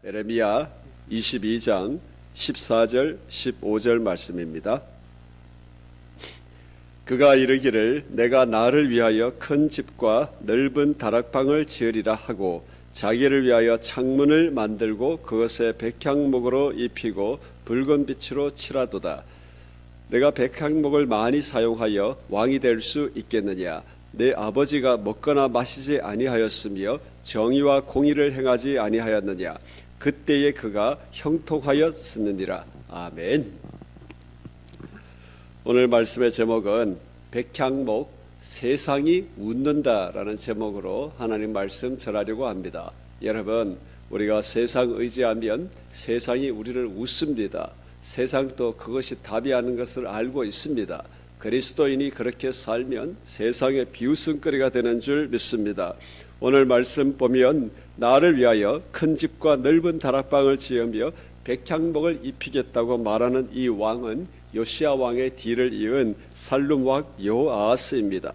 에레미야 22장 14절 15절 말씀입니다. 그가 이르기를 내가 나를 위하여 큰 집과 넓은 다락방을 지으리라 하고 자기를 위하여 창문을 만들고 그것에 백향목으로 입히고 붉은 빛으로 칠하도다. 내가 백향목을 많이 사용하여 왕이 될 수 있겠느냐? 내 아버지가 먹거나 마시지 아니하였으며 정의와 공의를 행하지 아니하였느냐? 그때에 그가 형통하였으느니라. 아멘. 오늘 말씀의 제목은 백향목 세상이 웃는다라는 제목으로 하나님 말씀 전하려고 합니다. 여러분, 우리가 세상 의지하면 세상이 우리를 웃습니다. 세상도 그것이 답이라는 것을 알고 있습니다. 그리스도인이 그렇게 살면 세상의 비웃음거리가 되는 줄 믿습니다. 오늘 말씀 보면 나를 위하여 큰 집과 넓은 다락방을 지으며 백향목을 입히겠다고 말하는 이 왕은 요시야 왕의 뒤를 이은 살룸 왕 여호아하스입니다.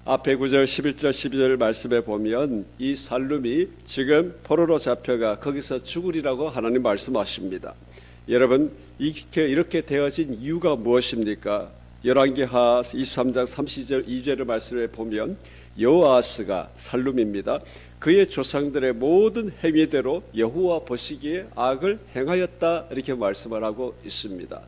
앞에 9절, 11절, 12절 말씀에 보면 이 살룸이 지금 포로로 잡혀가 거기서 죽으리라고 하나님 말씀하십니다. 여러분, 이렇게 되어진 이유가 무엇입니까? 열왕기하 23장 30절 2절의 말씀에 보면 여호아하스가 살룸입니다. 그의 조상들의 모든 행위대로 여호와 보시기에 악을 행하였다, 이렇게 말씀을 하고 있습니다.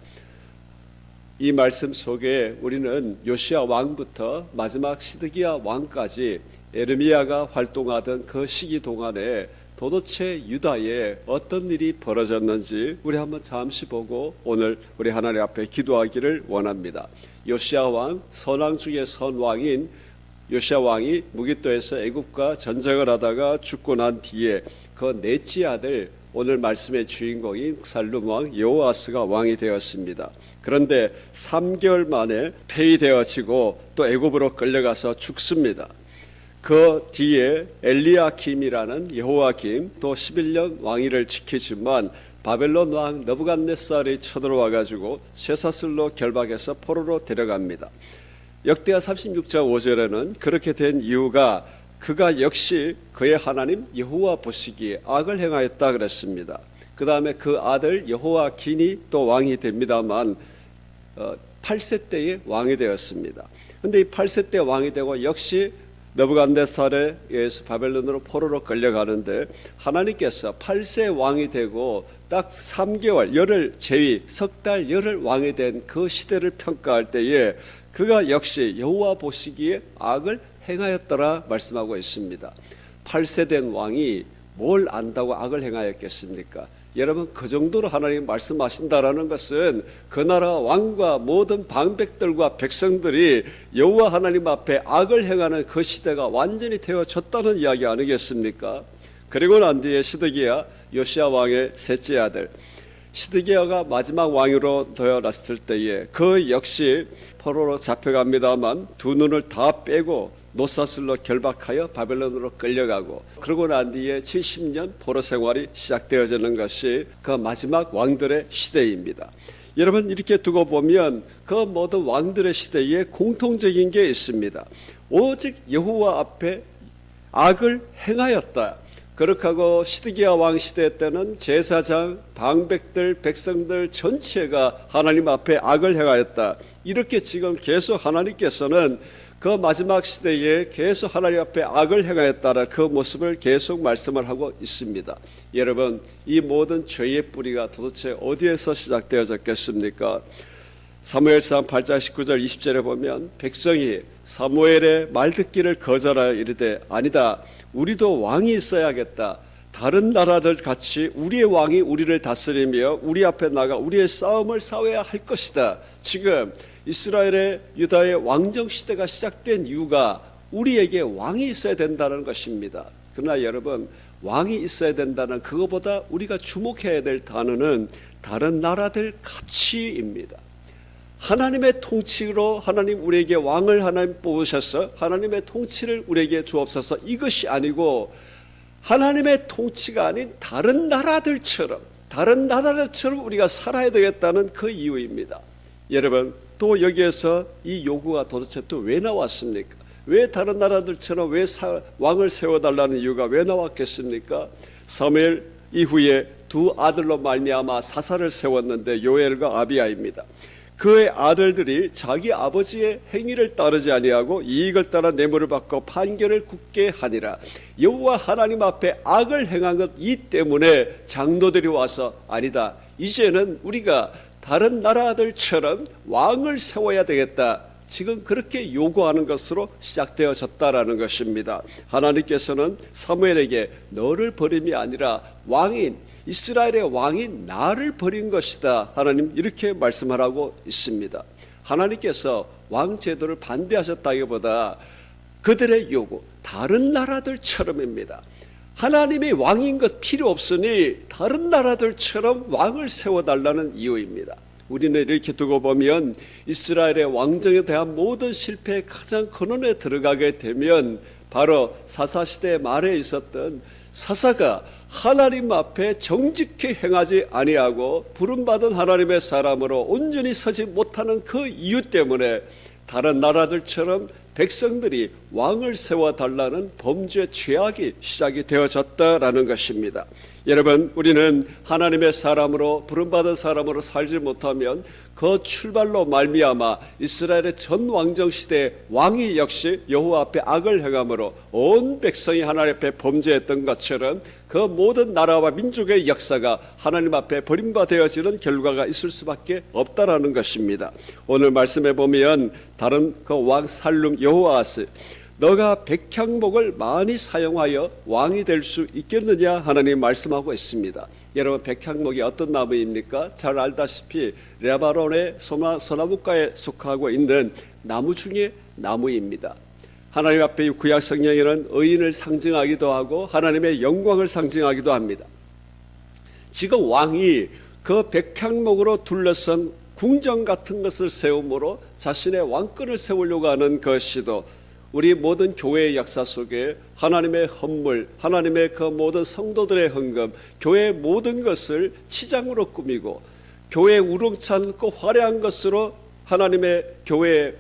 이 말씀 속에 우리는 요시야 왕부터 마지막 시드기야 왕까지 에르미야가 활동하던 그 시기 동안에 도대체 유다에 어떤 일이 벌어졌는지 우리 한번 잠시 보고 오늘 우리 하나님 앞에 기도하기를 원합니다. 요시야 왕, 선왕 중에 선왕인 요시야 왕이 무기또에서 애굽과 전쟁을 하다가 죽고 난 뒤에 그 넷째 아들, 오늘 말씀의 주인공인 살룸 왕 여호아스가 왕이 되었습니다. 그런데 3개월 만에 폐위되어지고 또 애굽으로 끌려가서 죽습니다. 그 뒤에 엘리야킴이라는 여호야김 또 11년 왕위를 지키지만 바벨론 왕 느부갓네살이 쳐들어와 가지고 쇠사슬로 결박해서 포로로 데려갑니다. 역대하 36장 5절에는 그렇게 된 이유가 그가 역시 그의 하나님 여호와 보시기에 악을 행하였다 그랬습니다. 그 다음에 그 아들 여호야긴이 또 왕이 됩니다만 8세 때에 왕이 되었습니다. 그런데 이 8세 때 왕이 되고 역시 느부갓네살에 의해서 바벨론으로 포로로 끌려가는데 하나님께서 8세 왕이 되고 딱 3개월 열흘 제위 석 달 열흘 왕이 된 그 시대를 평가할 때에 그가 역시 여호와 보시기에 악을 행하였더라 말씀하고 있습니다. 8세 된 왕이 뭘 안다고 악을 행하였겠습니까? 여러분, 그 정도로 하나님 말씀하신다라는 것은 그 나라 왕과 모든 방백들과 백성들이 여호와 하나님 앞에 악을 행하는 그 시대가 완전히 되어졌다는 이야기 아니겠습니까? 그리고 난 뒤에 시드기야 요시야 왕의 셋째 아들 시드기야가 마지막 왕으로 되어났을 때에 그 역시 포로로 잡혀갑니다만 두 눈을 다 빼고 노사슬로 결박하여 바벨론으로 끌려가고 그러고 난 뒤에 70년 포로 생활이 시작되어지는 것이 그 마지막 왕들의 시대입니다. 여러분, 이렇게 두고 보면 그 모든 왕들의 시대에 공통적인 게 있습니다. 오직 여호와 앞에 악을 행하였다. 그렇게 하고 시드기야 왕 시대 때는 제사장, 방백들, 백성들 전체가 하나님 앞에 악을 행하였다. 이렇게 지금 계속 하나님께서는 그 마지막 시대에 계속 하나님 앞에 악을 행하였다는 그 모습을 계속 말씀을 하고 있습니다. 여러분, 이 모든 죄의 뿌리가 도대체 어디에서 시작되어졌겠습니까? 사무엘상 8장 19절 20절에 보면 백성이 사무엘의 말 듣기를 거절하여 이르되 아니다, 우리도 왕이 있어야겠다. 다른 나라들 같이 우리의 왕이 우리를 다스리며 우리 앞에 나가 우리의 싸움을 싸워야 할 것이다. 지금 이스라엘의 유다의 왕정 시대가 시작된 이유가 우리에게 왕이 있어야 된다는 것입니다. 그러나 여러분, 왕이 있어야 된다는 그것보다 우리가 주목해야 될 단어는 다른 나라들 가치입니다. 하나님의 통치로 하나님 우리에게 왕을 하나님 뽑으셔서 하나님의 통치를 우리에게 주옵소서, 이것이 아니고 하나님의 통치가 아닌 다른 나라들처럼 우리가 살아야 되겠다는 그 이유입니다. 여러분, 또 여기에서 이 요구가 도대체 또 왜 나왔습니까? 왜 다른 나라들처럼 왜 왕을 세워달라는 이유가 왜 나왔겠습니까? 사무엘 이후에 두 아들로 말미암아 사사를 세웠는데 요엘과 아비야입니다. 그의 아들들이 자기 아버지의 행위를 따르지 아니하고 이익을 따라 뇌물을 받고 판결을 굳게 하니라. 여호와 하나님 앞에 악을 행한 것 이 때문에 장로들이 와서 아니다, 이제는 우리가 다른 나라들처럼 왕을 세워야 되겠다, 지금 그렇게 요구하는 것으로 시작되어졌다라는 것입니다. 하나님께서는 사무엘에게 너를 버림이 아니라 왕인 이스라엘의 왕인 나를 버린 것이다, 하나님 이렇게 말씀하라고 있습니다. 하나님께서 왕 제도를 반대하셨다기보다 그들의 요구 다른 나라들처럼입니다. 하나님이 왕인 것 필요 없으니 다른 나라들처럼 왕을 세워달라는 이유입니다. 우리는 이렇게 두고 보면 이스라엘의 왕정에 대한 모든 실패의 가장 근원에 들어가게 되면 바로 사사시대 말에 있었던 사사가 하나님 앞에 정직히 행하지 아니하고 부름받은 하나님의 사람으로 온전히 서지 못하는 그 이유 때문에 다른 나라들처럼 백성들이 왕을 세워달라는 범죄 죄악이 시작이 되어졌다라는 것입니다. 여러분, 우리는 하나님의 사람으로 부름받은 사람으로 살지 못하면 그 출발로 말미암아 이스라엘의 전 왕정 시대의 왕이 역시 여호와 앞에 악을 행함으로 온 백성이 하나님 앞에 범죄했던 것처럼 그 모든 나라와 민족의 역사가 하나님 앞에 버림받아지는 결과가 있을 수밖에 없다라는 것입니다. 오늘 말씀해 보면 다른 그 왕 살룸 여호아스, 너가 백향목을 많이 사용하여 왕이 될 수 있겠느냐 하나님 말씀하고 있습니다. 여러분, 백향목이 어떤 나무입니까? 잘 알다시피 레바논의 소나무과에 속하고 있는 나무 중에 나무입니다. 하나님 앞에 구약 성경에는 의인을 상징하기도 하고 하나님의 영광을 상징하기도 합니다. 지금 왕이 그 백향목으로 둘러싼 궁정 같은 것을 세움으로 자신의 왕권을 세우려고 하는 그 시도, 우리 모든 교회의 역사 속에 하나님의 헌물, 하나님의 그 모든 성도들의 헌금, 교회의 모든 것을 치장으로 꾸미고 교회의 우렁찬고 화려한 것으로 하나님의 교회의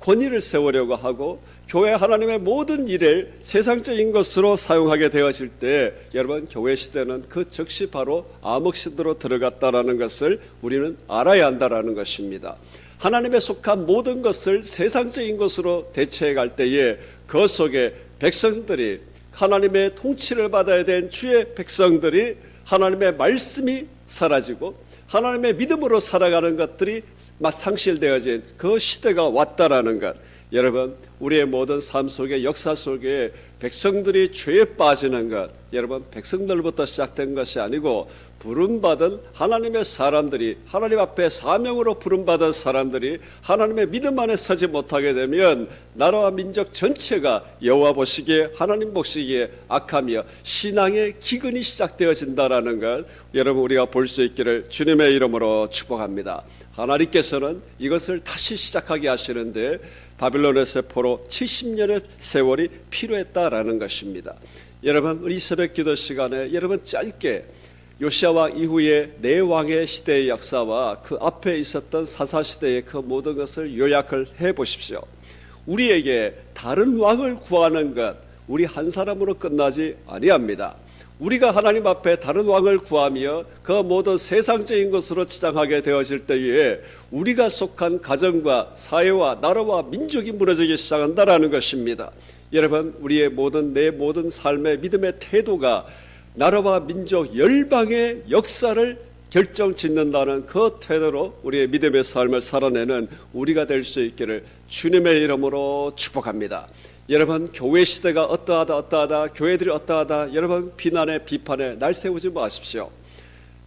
권위를 세우려고 하고 교회 하나님의 모든 일을 세상적인 것으로 사용하게 되어질 때, 여러분, 교회 시대는 그 즉시 바로 암흑시대로 들어갔다라는 것을 우리는 알아야 한다라는 것입니다. 하나님에 속한 모든 것을 세상적인 것으로 대체해 갈 때에 그 속에 백성들이, 하나님의 통치를 받아야 된 주의 백성들이 하나님의 말씀이 사라지고 하나님의 믿음으로 살아가는 것들이 상실되어진 그 시대가 왔다라는 것, 여러분, 우리의 모든 삶 속에 역사 속에 백성들이 죄에 빠지는 것, 여러분, 백성들부터 시작된 것이 아니고 부름받은 하나님의 사람들이, 하나님 앞에 사명으로 부름받은 사람들이 하나님의 믿음 안에 서지 못하게 되면 나라와 민족 전체가 여호와 보시기에, 하나님 보시기에 악하며 신앙의 기근이 시작되어진다라는 것, 여러분, 우리가 볼 수 있기를 주님의 이름으로 축복합니다. 하나님께서는 이것을 다시 시작하게 하시는데 바빌론의 세포로 70년의 세월이 필요했다라는 것입니다. 여러분, 우리 새벽 기도 시간에 여러분 짧게 요시아 왕 이후에 네 왕의 시대의 역사와 그 앞에 있었던 사사 시대의 그 모든 것을 요약을 해 보십시오. 우리에게 다른 왕을 구하는 것, 우리 한 사람으로 끝나지 아니합니다. 우리가 하나님 앞에 다른 왕을 구하며 그 모든 세상적인 것으로 치장하게 되어질 때에 우리가 속한 가정과 사회와 나라와 민족이 무너지기 시작한다라는 것입니다. 여러분, 우리의 내 모든 삶의 믿음의 태도가 나라와 민족 열방의 역사를 결정짓는다는 그 태도로 우리의 믿음의 삶을 살아내는 우리가 될 수 있기를 주님의 이름으로 축복합니다. 여러분, 교회 시대가 어떠하다, 교회들이 어떠하다, 여러분, 비난에 비판에 날 세우지 마십시오.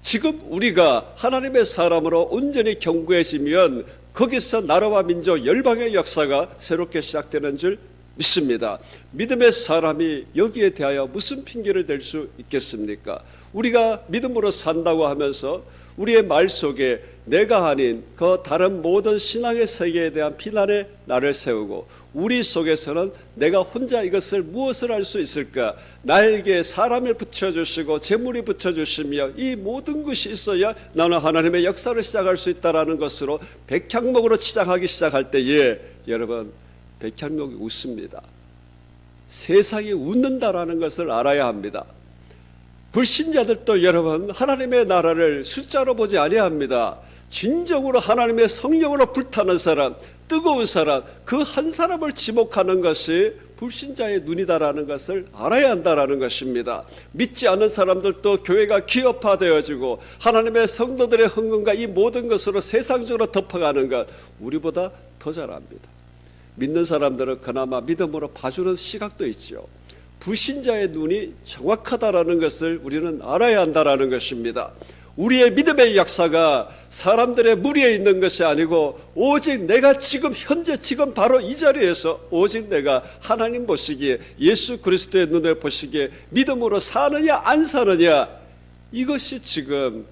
지금 우리가 하나님의 사람으로 온전히 견고해지면 거기서 나라와 민족 열방의 역사가 새롭게 시작되는 줄 믿습니다. 믿음의 사람이 여기에 대하여 무슨 핑계를 댈 수 있겠습니까? 우리가 믿음으로 산다고 하면서 우리의 말 속에 내가 아닌 그 다른 모든 신앙의 세계에 대한 비난의 날을 세우고 우리 속에서는 내가 혼자 이것을 무엇을 할 수 있을까? 나에게 사람을 붙여주시고 재물이 붙여주시며 이 모든 것이 있어야 나는 하나님의 역사를 시작할 수 있다는 것으로 백향목으로 치장하기 시작할 때에 여러분, 백향목이 웃습니다. 세상이 웃는다라는 것을 알아야 합니다. 불신자들도 여러분 하나님의 나라를 숫자로 보지 아니합니다. 진정으로 하나님의 성령으로 불타는 사람, 뜨거운 사람, 그 한 사람을 지목하는 것이 불신자의 눈이다라는 것을 알아야 한다라는 것입니다. 믿지 않는 사람들도 교회가 기업화되어지고 하나님의 성도들의 흥분과 이 모든 것으로 세상적으로 덮어가는 것, 우리보다 더 잘 압니다. 믿는 사람들은 그나마 믿음으로 봐주는 시각도 있죠. 불신자의 눈이 정확하다라는 것을 우리는 알아야 한다라는 것입니다. 우리의 믿음의 역사가 사람들의 무리에 있는 것이 아니고 오직 내가 지금 현재 지금 바로 이 자리에서 오직 내가 하나님 보시기에, 예수 그리스도의 눈에 보시기에 믿음으로 사느냐 안 사느냐, 이것이 지금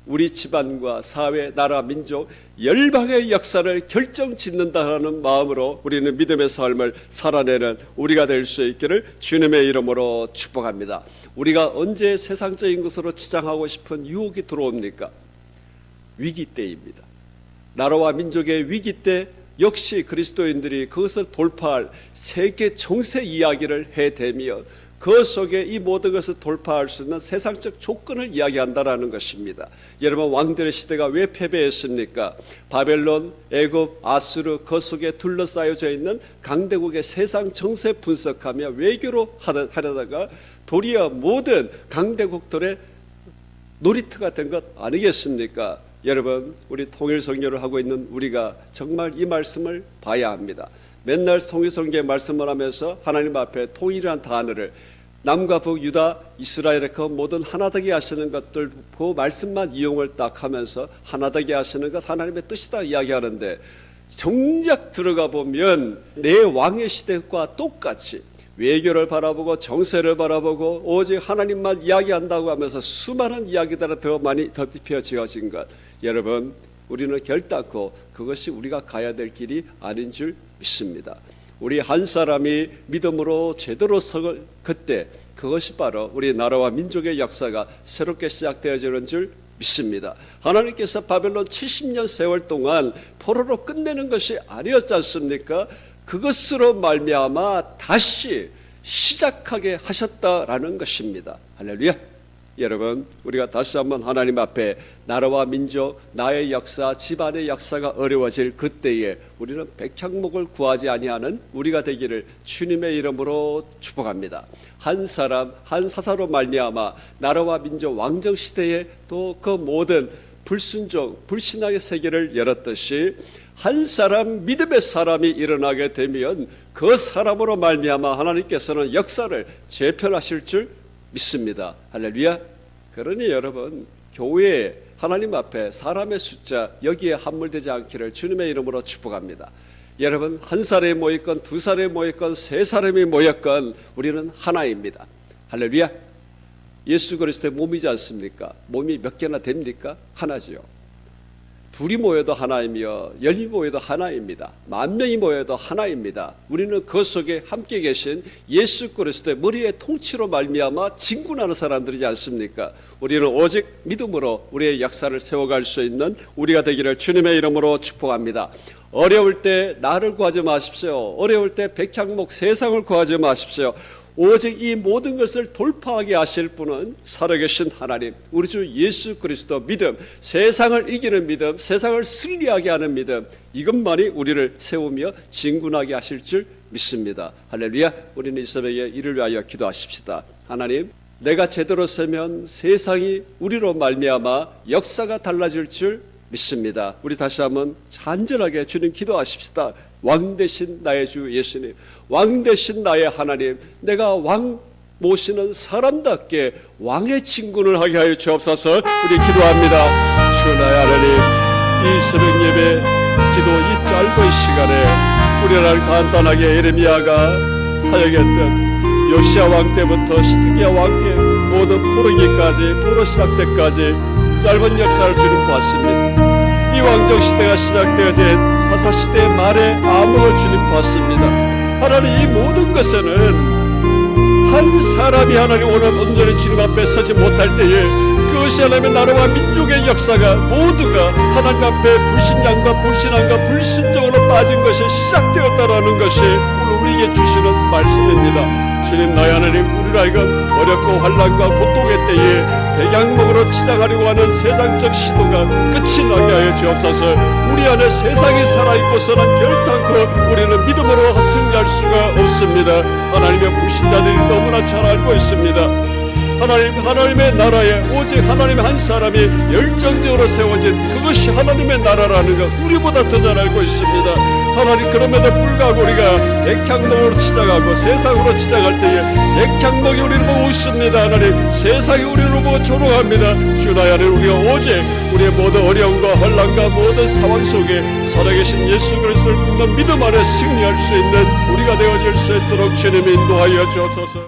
우리 집안과 사회, 나라, 민족, 열방의 역사를 결정짓는다는 마음으로 우리는 믿음의 삶을 살아내는 우리가 될 수 있기를 주님의 이름으로 축복합니다. 우리가 언제 세상적인 것으로 치장하고 싶은 유혹이 들어옵니까? 위기 때입니다. 나라와 민족의 위기 때 역시 그리스도인들이 그것을 돌파할 세계 정세 이야기를 해대며 그 속에 이 모든 것을 돌파할 수 있는 세상적 조건을 이야기한다라는 것입니다. 여러분, 왕들의 시대가 왜 패배했습니까? 바벨론, 애굽, 아수르, 그 속에 둘러싸여져 있는 강대국의 세상 정세 분석하며 외교로 하려다가 도리어 모든 강대국들의 놀이터가 된 것 아니겠습니까? 여러분, 우리 통일선교를 하고 있는 우리가 정말 이 말씀을 봐야 합니다. 맨날 통일선교의 말씀을 하면서 하나님 앞에 통일이라는 단어를 남과 북, 유다, 이스라엘의 그 모든 하나되게 하시는 것들 그 말씀만 이용을 딱 하면서 하나되게 하시는 것 하나님의 뜻이다 이야기하는데, 정작 들어가 보면 내 왕의 시대과 똑같이 외교를 바라보고 정세를 바라보고 오직 하나님만 이야기한다고 하면서 수많은 이야기들이 더 많이 덧입혀지어진 것, 여러분, 우리는 결단코 그것이 우리가 가야 될 길이 아닌 줄 믿습니다. 우리 한 사람이 믿음으로 제대로 서걸 그때, 그것이 바로 우리 나라와 민족의 역사가 새롭게 시작되어지는 줄 믿습니다. 하나님께서 바벨론 70년 세월 동안 포로로 끝내는 것이 아니었지 않습니까? 그것으로 말미암아 다시 시작하게 하셨다라는 것입니다. 할렐루야. 여러분, 우리가 다시 한번 하나님 앞에 나라와 민족, 나의 역사, 집안의 역사가 어려워질 그때에 우리는 백향목을 구하지 아니하는 우리가 되기를 주님의 이름으로 축복합니다. 한 사람, 한 사사로 말미암아 나라와 민족 왕정 시대에 또 그 모든 불순종, 불신앙의 세계를 열었듯이 한 사람, 믿음의 사람이 일어나게 되면 그 사람으로 말미암아 하나님께서는 역사를 재편하실 줄 믿습니다. 할렐루야. 그러니 여러분, 교회에 하나님 앞에 사람의 숫자 여기에 함몰되지 않기를 주님의 이름으로 축복합니다. 여러분, 한 사람이 모였건 두 사람이 모였건 세 사람이 모였건 우리는 하나입니다. 할렐루야. 예수 그리스도의 몸이지 않습니까? 몸이 몇 개나 됩니까? 하나지요. 둘이 모여도 하나이며 열이 모여도 하나입니다. 만 명이 모여도 하나입니다. 우리는 그 속에 함께 계신 예수 그리스도의 머리의 통치로 말미암아 진군하는 사람들이지 않습니까? 우리는 오직 믿음으로 우리의 역사를 세워갈 수 있는 우리가 되기를 주님의 이름으로 축복합니다. 어려울 때 나를 구하지 마십시오. 어려울 때 백향목 세상을 구하지 마십시오. 오직 이 모든 것을 돌파하게 하실 분은 살아계신 하나님, 우리 주 예수 그리스도 믿음, 세상을 이기는 믿음, 세상을 승리하게 하는 믿음, 이것만이 우리를 세우며 진군하게 하실 줄 믿습니다. 할렐루야. 우리는 이 새벽에 이를 위하여 기도하십시다. 하나님, 내가 제대로 서면 세상이 우리로 말미암아 역사가 달라질 줄 믿습니다. 우리 다시 한번 간절하게 주님 기도하십시다. 왕 되신 나의 주 예수님, 왕 되신 나의 하나님, 내가 왕 모시는 사람답게 왕의 진군을 하게 하여 주옵소서. 우리 기도합니다. 주 나의 하나님, 이 새벽 예배 기도 이 짧은 시간에 우리를 간단하게 예레미야가 사역했던 요시야 왕 때부터 시드기야 왕 때 모든 포로기까지, 포로 시작 때까지 짧은 역사를 주님 봤습니다. 이 왕정 시대가 시작되어진 사사 시대의 말에 암흑을 주님 봤습니다. 하나님, 이 모든 것에는 한 사람이 하나님 오늘 온전히 주님 앞에 서지 못할 때에 그것이 하나님의 나라와 민족의 역사가 모두가 하나님 앞에 불신앙과 불신앙과 불순종으로 빠진 것이 시작되었다라는 것이 오늘 우리에게 주시는 말씀입니다. 주님 나의 하나님, 우리를 하여금 어렵고 환난과 고통의 때에 백향목으로 치장하려고 하는 세상적 시도가 끝이 나게 하여 주옵소서. 우리 안에 세상이 살아있고서는 결단코 우리는 믿음으로 승리할 수가 없습니다. 하나님의 불신자들이 너무나 잘 알고 있습니다. 하나님의 나라에 오직 하나님의 한 사람이 열정적으로 세워진 그것이 하나님의 나라라는 것 우리보다 더 잘 알고 있습니다. 하나님, 그럼에도 불구하고 우리가 백향목으로 치장하고 세상으로 치장할 때에 백향목이 우리를 보고 웃습니다. 하나님, 세상이 우리를 보고 조롱합니다. 주 나의 하나님, 우리가 오직 우리의 모든 어려움과 환난과 모든 상황 속에 살아계신 예수 그리스도를 믿는 믿음 안에 승리할 수 있는 우리가 되어질 수 있도록 주님이 인도하여 주옵소서.